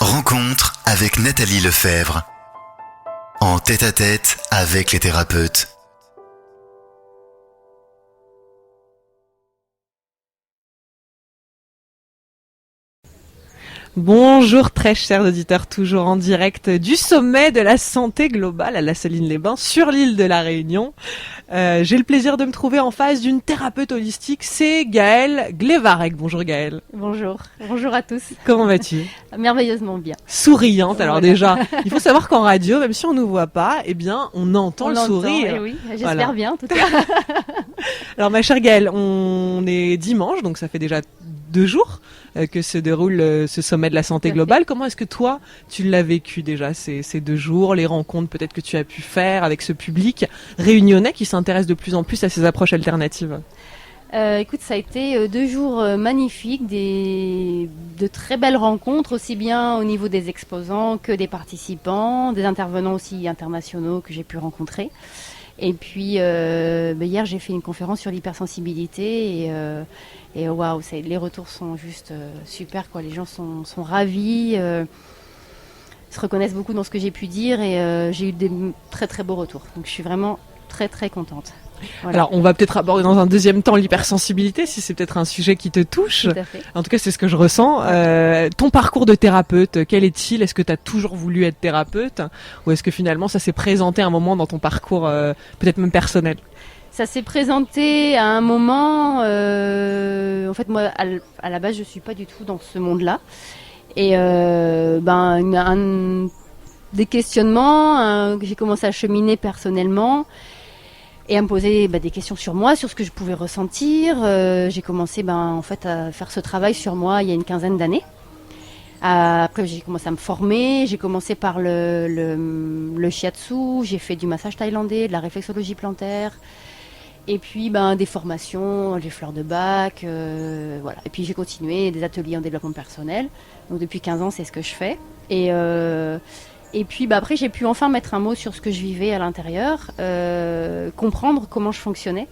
Rencontre avec Nathalie Lefebvre. En tête-à-tête avec les thérapeutes. Bonjour très chers auditeurs, toujours en direct du sommet de la santé globale à La Saline-les-Bains sur l'île de la Réunion. J'ai le plaisir de me trouver en face d'une thérapeute holistique, c'est Gaëlle Glevarec. Bonjour Gaëlle. Bonjour à tous. Comment vas-tu? Merveilleusement bien. Souriante, alors déjà, il faut savoir qu'en radio, même si on ne nous voit pas, eh bien on entend le sourire. Eh oui, j'espère bien en tout cas. Alors ma chère Gaëlle, on est dimanche, donc ça fait déjà 2 jours que se déroule ce sommet de la santé globale. Comment est-ce que toi, tu l'as vécu déjà ces 2 jours, les rencontres peut-être que tu as pu faire avec ce public réunionnais qui s'intéresse de plus en plus à ces approches alternatives? Écoute, ça a été 2 jours magnifiques, de très belles rencontres, aussi bien au niveau des exposants que des participants, des intervenants aussi internationaux que j'ai pu rencontrer. Et puis hier j'ai fait une conférence sur l'hypersensibilité et waouh, les retours sont juste super quoi. Les gens sont ravis, se reconnaissent beaucoup dans ce que j'ai pu dire et j'ai eu des très très beaux retours. Donc je suis vraiment très très contente. Voilà. Alors, on va peut-être aborder dans un deuxième temps l'hypersensibilité, si c'est peut-être un sujet qui te touche. Tout à fait. En tout cas, c'est ce que je ressens. Ton parcours de thérapeute, quel est-il? Est-ce que tu as toujours voulu être thérapeute? Ou est-ce que finalement, ça s'est présenté à un moment dans ton parcours, peut-être même personnel? Ça s'est présenté à un moment... en fait, moi, à la base, je suis pas du tout dans ce monde-là. Et des questionnements, j'ai commencé à cheminer personnellement et à me poser des questions sur moi, sur ce que je pouvais ressentir. J'ai commencé en fait à faire ce travail sur moi il y a une 15aine d'années. Après j'ai commencé à me former, j'ai commencé par le shiatsu, j'ai fait du massage thaïlandais, de la réflexologie plantaire, et puis des formations, les fleurs de bac, voilà. Et puis j'ai continué des ateliers en développement personnel. Donc depuis 15 ans c'est ce que je fais. Et puis après j'ai pu enfin mettre un mot sur ce que je vivais à l'intérieur, comprendre comment je fonctionnais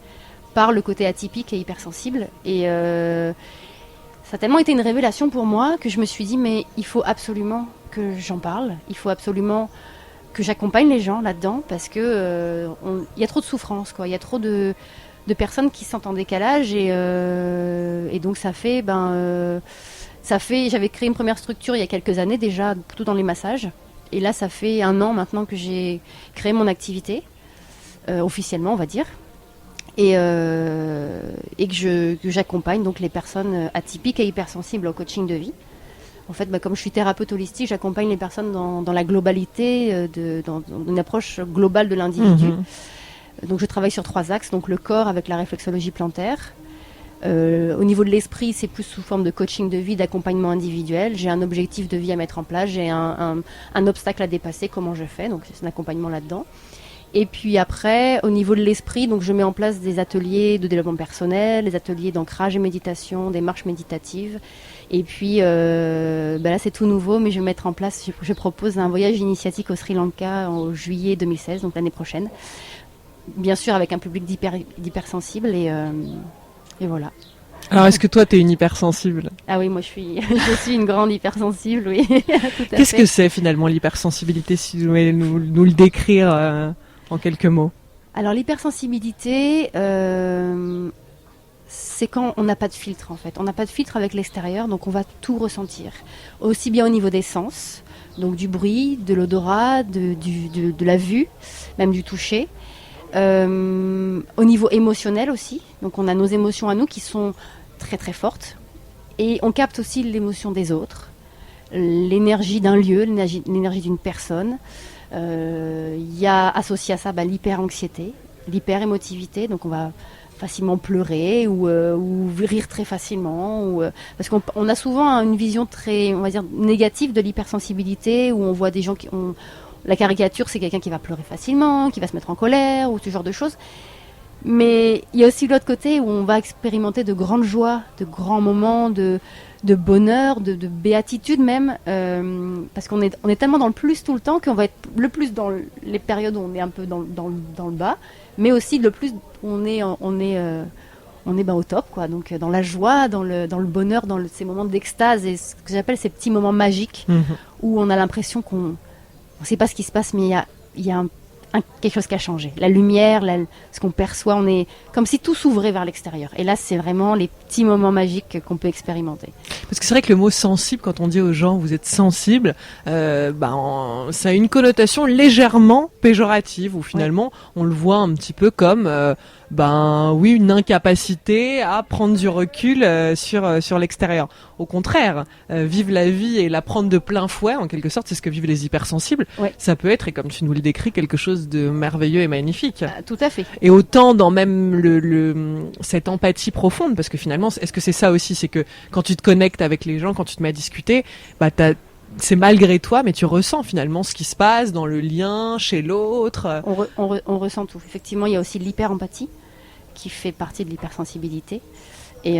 par le côté atypique et hypersensible. Et ça a tellement été une révélation pour moi que je me suis dit mais il faut absolument que j'en parle, il faut absolument que j'accompagne les gens là-dedans parce que il y a trop de souffrance quoi, il y a trop de personnes qui se sentent en décalage et donc ça fait j'avais créé une première structure il y a quelques années déjà, plutôt dans les massages. Et là, ça fait 1 an maintenant que j'ai créé mon activité, officiellement, on va dire, et que j'accompagne donc les personnes atypiques et hypersensibles au coaching de vie. En fait, comme je suis thérapeute holistique, j'accompagne les personnes dans la globalité, dans une approche globale de l'individu. Donc, je travaille sur 3 axes, donc le corps avec la réflexologie plantaire. Au niveau de l'esprit, c'est plus sous forme de coaching de vie, d'accompagnement individuel. J'ai un objectif de vie à mettre en place, j'ai un obstacle à dépasser, comment je fais, donc c'est un accompagnement là-dedans. Et puis après, au niveau de l'esprit, donc je mets en place des ateliers de développement personnel, des ateliers d'ancrage et méditation, des marches méditatives. Et puis là c'est tout nouveau, mais je vais mettre en place, je propose un voyage initiatique au Sri Lanka en juillet 2016, donc l'année prochaine. Bien sûr avec un public d'hypersensibles et voilà. Alors, est-ce que toi, tu es une hypersensible? Ah oui, moi je suis une grande hypersensible, oui. Qu'est-ce que c'est finalement l'hypersensibilité, si tu voulais nous le décrire en quelques mots? Alors l'hypersensibilité, c'est quand on n'a pas de filtre en fait. On n'a pas de filtre avec l'extérieur, donc on va tout ressentir. Aussi bien au niveau des sens, donc du bruit, de l'odorat, de la vue, même du toucher. Au niveau émotionnel aussi, donc on a nos émotions à nous qui sont très très fortes et on capte aussi l'émotion des autres, l'énergie d'un lieu, l'énergie d'une personne. Il y a associé à ça l'hyper-anxiété, l'hyper-émotivité, donc on va facilement pleurer ou rire très facilement, parce qu'on a souvent une vision très, on va dire, négative de l'hypersensibilité où on voit des gens qui ont... La caricature, c'est quelqu'un qui va pleurer facilement, qui va se mettre en colère ou ce genre de choses. Mais il y a aussi l'autre côté où on va expérimenter de grandes joies, de grands moments de bonheur, de béatitude même, parce qu'on est tellement dans le plus tout le temps qu'on va être le plus dans les périodes où on est un peu dans le bas, mais aussi le plus on est on est au top, quoi. Donc dans la joie, dans le bonheur, ces moments d'extase et ce que j'appelle ces petits moments magiques où on a l'impression qu'on ne sait pas ce qui se passe, mais il y a quelque chose qui a changé. La lumière, ce qu'on perçoit, on est comme si tout s'ouvrait vers l'extérieur. Et là, c'est vraiment les petits moments magiques qu'on peut expérimenter. Parce que c'est vrai que le mot sensible, quand on dit aux gens vous êtes sensible, ça a une connotation légèrement péjorative, où finalement on le voit un petit peu comme une incapacité à prendre du recul sur l'extérieur. Au contraire, vivre la vie et la prendre de plein fouet, en quelque sorte, c'est ce que vivent les hypersensibles. Ouais. Ça peut être, et comme tu nous le décris, quelque chose de merveilleux et magnifique. Tout à fait. Et autant dans même cette empathie profonde, parce que finalement, est-ce que c'est ça aussi, c'est que quand tu te connectes avec les gens, quand tu te mets à discuter, c'est malgré toi, mais tu ressens finalement ce qui se passe dans le lien, chez l'autre. On ressent tout. Effectivement, il y a aussi l'hyper-empathie qui fait partie de l'hypersensibilité. Et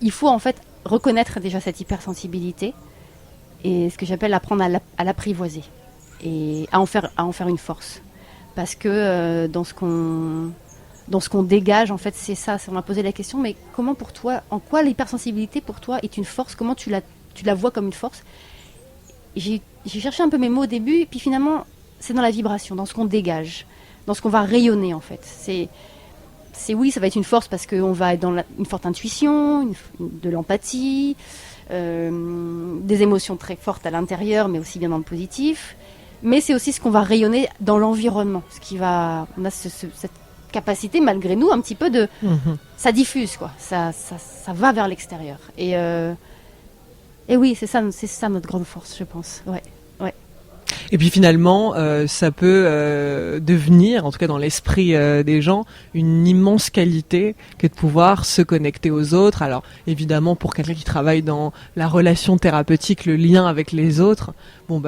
il faut en fait reconnaître déjà cette hypersensibilité et ce que j'appelle apprendre à l'apprivoiser et à en faire une force. Parce que dans ce qu'on dégage, en fait, c'est ça. On m'a posé la question, mais comment pour toi, en quoi l'hypersensibilité pour toi est une force? Comment tu la vois comme une force? J'ai cherché un peu mes mots au début, et puis finalement, c'est dans la vibration, dans ce qu'on dégage, dans ce qu'on va rayonner, en fait. Oui, ça va être une force parce qu'on va être dans une forte intuition, de l'empathie, des émotions très fortes à l'intérieur, mais aussi bien dans le positif. Mais c'est aussi ce qu'on va rayonner dans l'environnement. On a cette capacité, malgré nous, un petit peu de... Ça diffuse, quoi. Ça va vers l'extérieur. Et oui, c'est ça notre grande force, je pense. Ouais. Et puis finalement, ça peut devenir, en tout cas dans l'esprit des gens, une immense qualité que de pouvoir se connecter aux autres. Alors évidemment, pour quelqu'un qui travaille dans la relation thérapeutique, le lien avec les autres,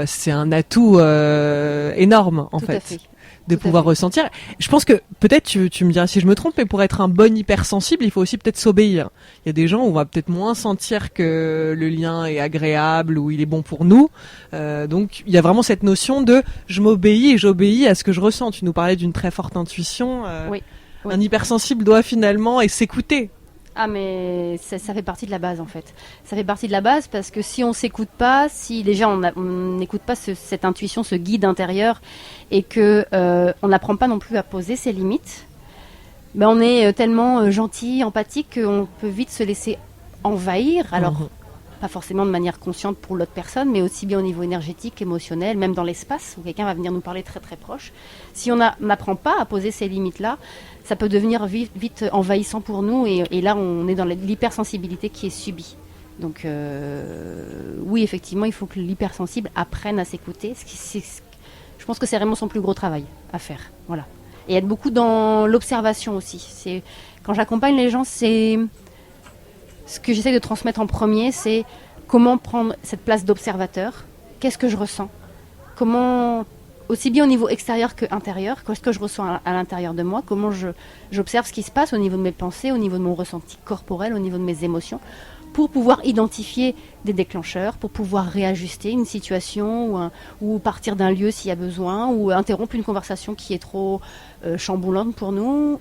c'est un atout énorme en Tout fait. À fait. De pouvoir ressentir. Je pense que peut-être tu me diras si je me trompe, mais pour être un bon hypersensible, il faut aussi peut-être s'obéir. Il y a des gens où on va peut-être moins sentir que le lien est agréable ou il est bon pour nous. Donc il y a vraiment cette notion de je m'obéis et j'obéis à ce que je ressens. Tu nous parlais d'une très forte intuition. Oui. Un hypersensible doit finalement s'écouter. Ah, mais ça fait partie de la base, en fait. Ça fait partie de la base parce que si on s'écoute pas, si déjà on n'écoute pas cette intuition, ce guide intérieur, et que on n'apprend pas non plus à poser ses limites, on est tellement gentil, empathique, qu'on peut vite se laisser envahir. Alors, pas forcément de manière consciente pour l'autre personne, mais aussi bien au niveau énergétique, émotionnel, même dans l'espace, où quelqu'un va venir nous parler très très proche. Si on n'apprend pas à poser ces limites-là, ça peut devenir vite envahissant pour nous, et là on est dans l'hypersensibilité qui est subie. Donc oui, effectivement, il faut que l'hypersensible apprenne à s'écouter. Je pense que c'est vraiment son plus gros travail à faire. Voilà. Et être beaucoup dans l'observation aussi. Quand j'accompagne les gens, c'est ce que j'essaie de transmettre en premier, c'est comment prendre cette place d'observateur. Qu'est-ce que je ressens? Comment, aussi bien au niveau extérieur que intérieur, qu'est-ce que je ressens à l'intérieur de moi? Comment j'observe ce qui se passe au niveau de mes pensées, au niveau de mon ressenti corporel, au niveau de mes émotions, pour pouvoir identifier des déclencheurs, pour pouvoir réajuster une situation ou partir d'un lieu s'il y a besoin, ou interrompre une conversation qui est trop chamboulante pour nous,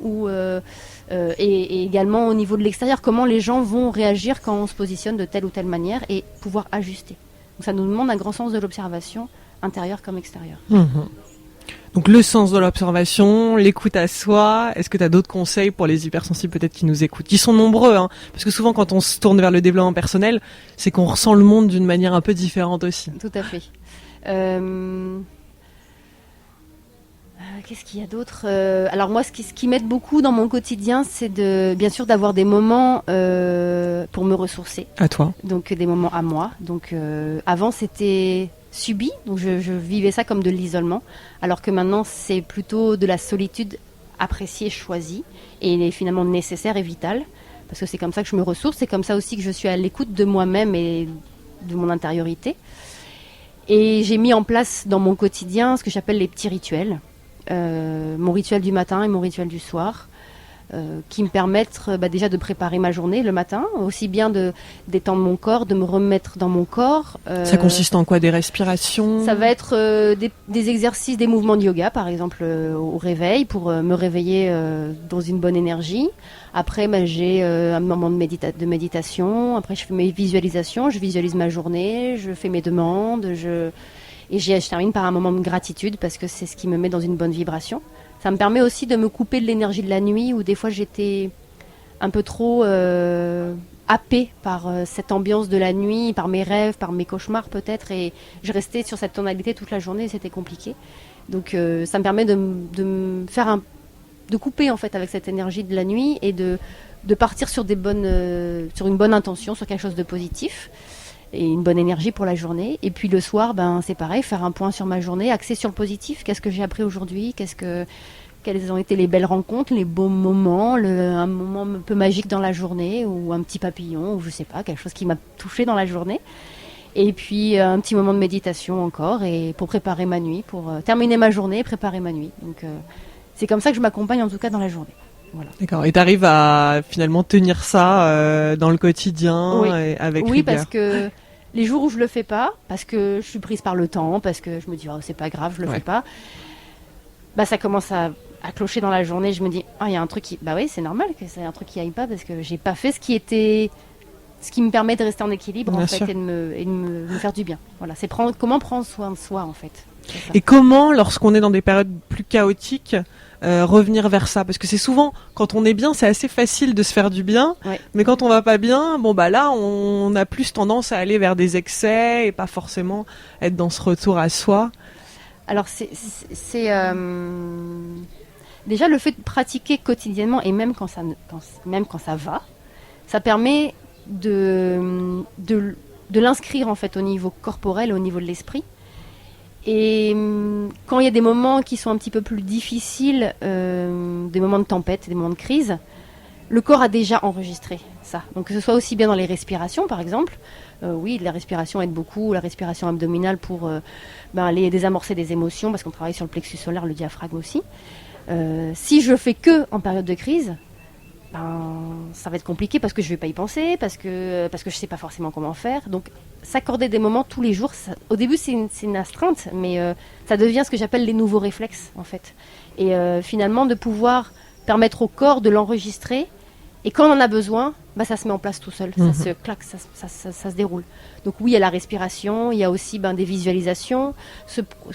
et également au niveau de l'extérieur, comment les gens vont réagir quand on se positionne de telle ou telle manière, et pouvoir ajuster. Donc ça nous demande un grand sens de l'observation, intérieure comme extérieure. Donc le sens de l'observation, l'écoute à soi. Est-ce que tu as d'autres conseils pour les hypersensibles peut-être qui nous écoutent, qui sont nombreux, parce que souvent quand on se tourne vers le développement personnel, c'est qu'on ressent le monde d'une manière un peu différente aussi. Tout à fait. Qu'est-ce qu'il y a d'autre? Alors moi, ce qui m'aide beaucoup dans mon quotidien, c'est bien sûr d'avoir des moments pour me ressourcer. À toi. Donc des moments à moi. Donc avant c'était subi, donc je vivais ça comme de l'isolement, alors que maintenant c'est plutôt de la solitude appréciée, choisie, et finalement nécessaire et vitale, parce que c'est comme ça que je me ressource, c'est comme ça aussi que je suis à l'écoute de moi-même et de mon intériorité. Et j'ai mis en place dans mon quotidien ce que j'appelle les petits rituels, mon rituel du matin et mon rituel du soir. qui me permettent déjà de préparer ma journée le matin, aussi bien de détendre mon corps, de me remettre dans mon corps. Ça consiste en quoi? Des respirations? Ça va être des exercices, des mouvements de yoga, par exemple, au réveil, pour me réveiller dans une bonne énergie. Après, j'ai un moment de méditation. Après, je fais mes visualisations, je visualise ma journée, je fais mes demandes, et je termine par un moment de gratitude parce que c'est ce qui me met dans une bonne vibration. Ça me permet aussi de me couper de l'énergie de la nuit où des fois j'étais un peu trop happée par cette ambiance de la nuit, par mes rêves, par mes cauchemars peut-être, et je restais sur cette tonalité toute la journée et c'était compliqué. Donc ça me permet de couper en fait avec cette énergie de la nuit et de partir sur sur une bonne intention, sur quelque chose de positif et une bonne énergie pour la journée. Et puis le soir, c'est pareil, faire un point sur ma journée, axer sur le positif. Qu'est-ce que j'ai appris aujourd'hui? Quelles ont été les belles rencontres, les beaux moments, un moment un peu magique dans la journée, ou un petit papillon, ou je sais pas, quelque chose qui m'a touché dans la journée. Et puis un petit moment de méditation encore, et pour préparer ma nuit, pour terminer ma journée et préparer ma nuit. Donc c'est comme ça que je m'accompagne en tout cas dans la journée. Voilà. D'accord. Et t'arrives à finalement tenir ça dans le quotidien, oui. et avec Oui, rigueur. parce que les jours où je le fais pas, parce que je suis prise par le temps, parce que je me dis c'est pas grave, je le fais pas, ça commence à clocher dans la journée. Je me dis il y a un truc qui, oui, c'est normal que c'est un truc qui aille pas parce que j'ai pas fait ce qui me permet de rester en équilibre en fait, et de me faire du bien. Voilà, c'est comment prendre soin de soi en fait. Et comment, lorsqu'on est dans des périodes plus chaotiques, revenir vers ça? Parce que c'est souvent, quand on est bien, c'est assez facile de se faire du bien, mais quand on va pas bien, là, on a plus tendance à aller vers des excès et pas forcément être dans ce retour à soi. Alors déjà le fait de pratiquer quotidiennement, et même quand ça va, ça permet de l'inscrire en fait au niveau corporel, au niveau de l'esprit. Et quand il y a des moments qui sont un petit peu plus difficiles, des moments de tempête, des moments de crise, le corps a déjà enregistré ça. Donc que ce soit aussi bien dans les respirations par exemple, oui, la respiration aide beaucoup, la respiration abdominale pour aller désamorcer des émotions, parce qu'on travaille sur le plexus solaire, le diaphragme aussi. Si je fais que en période de crise, ça va être compliqué parce que je vais pas y penser, parce que je sais pas forcément comment faire. Donc s'accorder des moments tous les jours, au début c'est une astreinte, mais ça devient ce que j'appelle les nouveaux réflexes en fait. Et finalement de pouvoir permettre au corps de l'enregistrer, et quand on en a besoin, ça se met en place tout seul, ça se claque, ça se déroule. Donc oui, il y a la respiration, il y a aussi des visualisations. Pour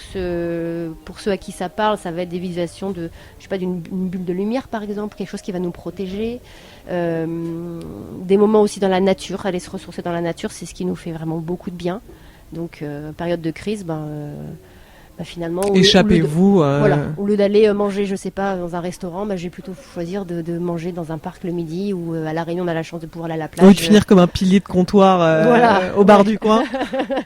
ceux à qui ça parle, ça va être des visualisations d'une bulle de lumière par exemple, quelque chose qui va nous protéger. Des moments aussi dans la nature, aller se ressourcer dans la nature, c'est ce qui nous fait vraiment beaucoup de bien. Donc période de crise, finalement, échappez-vous. Au lieu d'aller manger, je sais pas, dans un restaurant, je vais plutôt choisir de manger dans un parc le midi, ou à La Réunion on a la chance de pouvoir aller à la plage. Ou de finir comme un pilier de comptoir au bar du coin.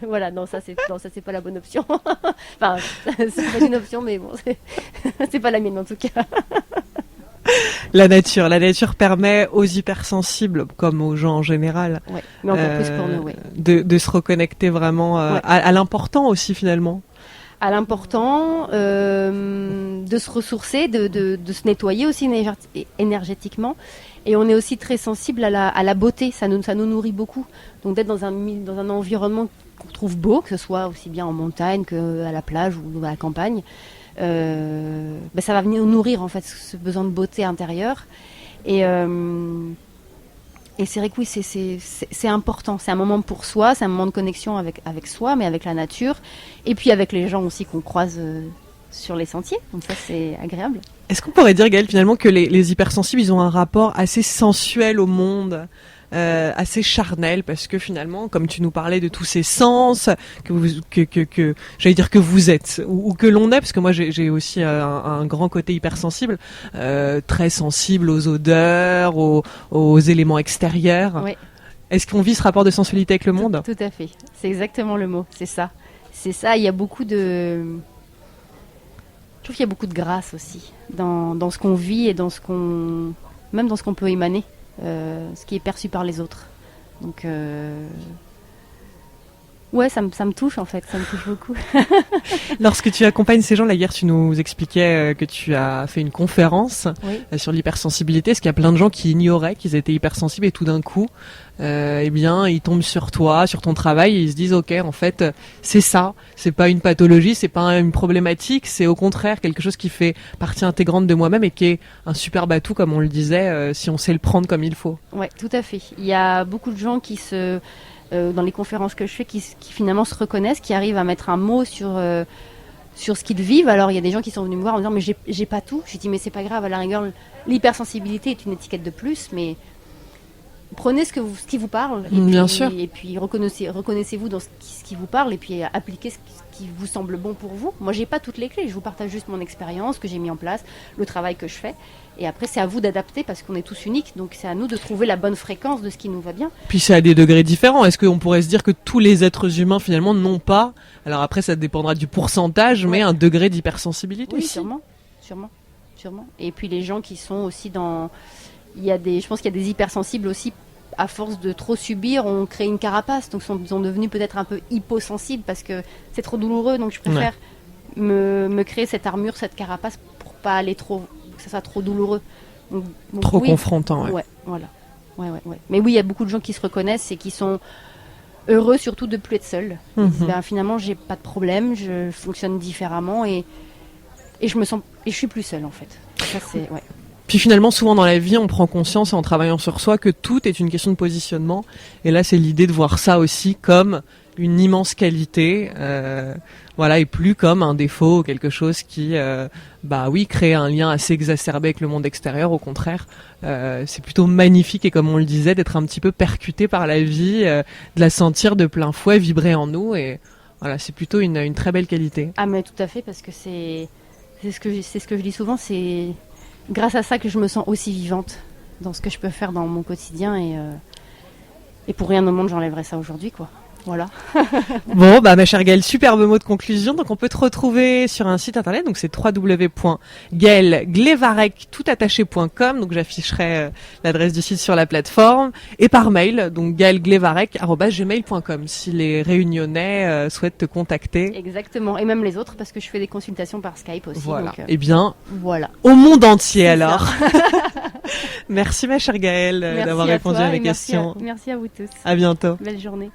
Voilà, non, ça c'est pas la bonne option. Enfin, c'est pas une option, mais bon, c'est pas la mienne en tout cas. La nature permet aux hypersensibles, comme aux gens en général, mais encore plus pour nous, de se reconnecter vraiment à l'important aussi finalement. À l'important, de se ressourcer, de se nettoyer aussi énergétiquement. Et on est aussi très sensible à la beauté, ça nous nourrit beaucoup. Donc d'être dans un environnement qu'on trouve beau, que ce soit aussi bien en montagne qu'à la plage ou à la campagne, ça va venir nourrir en fait ce besoin de beauté intérieure. Et c'est vrai que oui, c'est important. C'est un moment pour soi, c'est un moment de connexion avec soi, mais avec la nature. Et puis avec les gens aussi qu'on croise sur les sentiers. Donc ça, c'est agréable. Est-ce qu'on pourrait dire, Gaëlle, finalement, que les hypersensibles, ils ont un rapport assez sensuel au monde, assez charnel, parce que finalement, comme tu nous parlais de tous ces sens que j'allais dire que vous êtes ou que l'on est, parce que moi j'ai aussi un grand côté hypersensible, très sensible aux odeurs, aux éléments extérieurs. Oui. Est-ce qu'on vit ce rapport de sensualité avec le monde ? Tout à fait. C'est exactement le mot. C'est ça. Il y a beaucoup de... Je trouve qu'il y a beaucoup de grâce aussi dans ce qu'on vit et même dans ce qu'on peut émaner. Ce qui est perçu par les autres. Donc Ouais, ça me touche en fait, ça me touche beaucoup. Lorsque tu accompagnes ces gens, là hier tu nous expliquais que tu as fait une conférence Oui. sur l'hypersensibilité. Est-ce qu'il y a plein de gens qui ignoraient qu'ils étaient hypersensibles et tout d'un coup, eh bien, ils tombent sur toi, sur ton travail et ils se disent ok, en fait, c'est ça, c'est pas une pathologie, c'est pas une problématique, c'est au contraire quelque chose qui fait partie intégrante de moi-même et qui est un superbe atout, comme on le disait, si on sait le prendre comme il faut. Ouais, tout à fait. Il y a beaucoup de gens qui dans les conférences que je fais, qui finalement se reconnaissent, qui arrivent à mettre un mot sur ce qu'ils vivent. Alors il y a des gens qui sont venus me voir en me disant mais j'ai pas tout. J'ai dit mais c'est pas grave, à la rigueur l'hypersensibilité est une étiquette de plus, mais prenez ce qui vous parle Bien sûr. et puis reconnaissez-vous dans ce qui vous parle et puis appliquez ce qui vous semble bon pour vous. Moi j'ai pas toutes les clés, je vous partage juste mon expérience que j'ai mis en place, le travail que je fais, et après c'est à vous d'adapter parce qu'on est tous uniques, donc c'est à nous de trouver la bonne fréquence de ce qui nous va bien. Puis c'est à des degrés différents. Est-ce qu'on pourrait se dire que tous les êtres humains finalement n'ont pas, alors après ça dépendra du pourcentage, mais un degré d'hypersensibilité Oui, aussi. sûrement. Et puis les gens qui sont aussi je pense qu'il y a des hypersensibles aussi. À force de trop subir, on crée une carapace, donc ils sont devenus peut-être un peu hyposensibles parce que c'est trop douloureux, donc je préfère me créer cette armure, cette carapace pour pas aller que ça soit trop douloureux. Donc, trop confrontant. Ouais, voilà. Ouais. Mais oui, il y a beaucoup de gens qui se reconnaissent et qui sont heureux surtout de plus être seuls. Finalement, j'ai pas de problème, je fonctionne différemment et je suis plus seule en fait. Ça, c'est, ouais. Puis finalement, souvent dans la vie, on prend conscience en travaillant sur soi que tout est une question de positionnement. Et là, c'est l'idée de voir ça aussi comme une immense qualité, et plus comme un défaut, quelque chose qui, crée un lien assez exacerbé avec le monde extérieur. Au contraire, c'est plutôt magnifique et comme on le disait, d'être un petit peu percuté par la vie, de la sentir de plein fouet vibrer en nous. Et voilà, c'est plutôt une très belle qualité. Ah mais tout à fait, parce que c'est ce que je dis souvent, c'est grâce à ça que je me sens aussi vivante dans ce que je peux faire dans mon quotidien et pour rien au monde j'enlèverais ça aujourd'hui quoi. Voilà. Bon, ma chère Gaëlle, superbe mot de conclusion. Donc, on peut te retrouver sur un site internet. Donc, c'est www.gaelleglevarec.com. Donc, j'afficherai l'adresse du site sur la plateforme et par mail. Donc, gaelleglevarec@gmail.com si les Réunionnais souhaitent te contacter. Exactement. Et même les autres parce que je fais des consultations par Skype aussi. Voilà. Donc, eh bien, voilà. Au monde entier alors. Merci, ma chère Gaëlle, d'avoir répondu à mes questions. Merci à vous tous. À bientôt. Belle journée.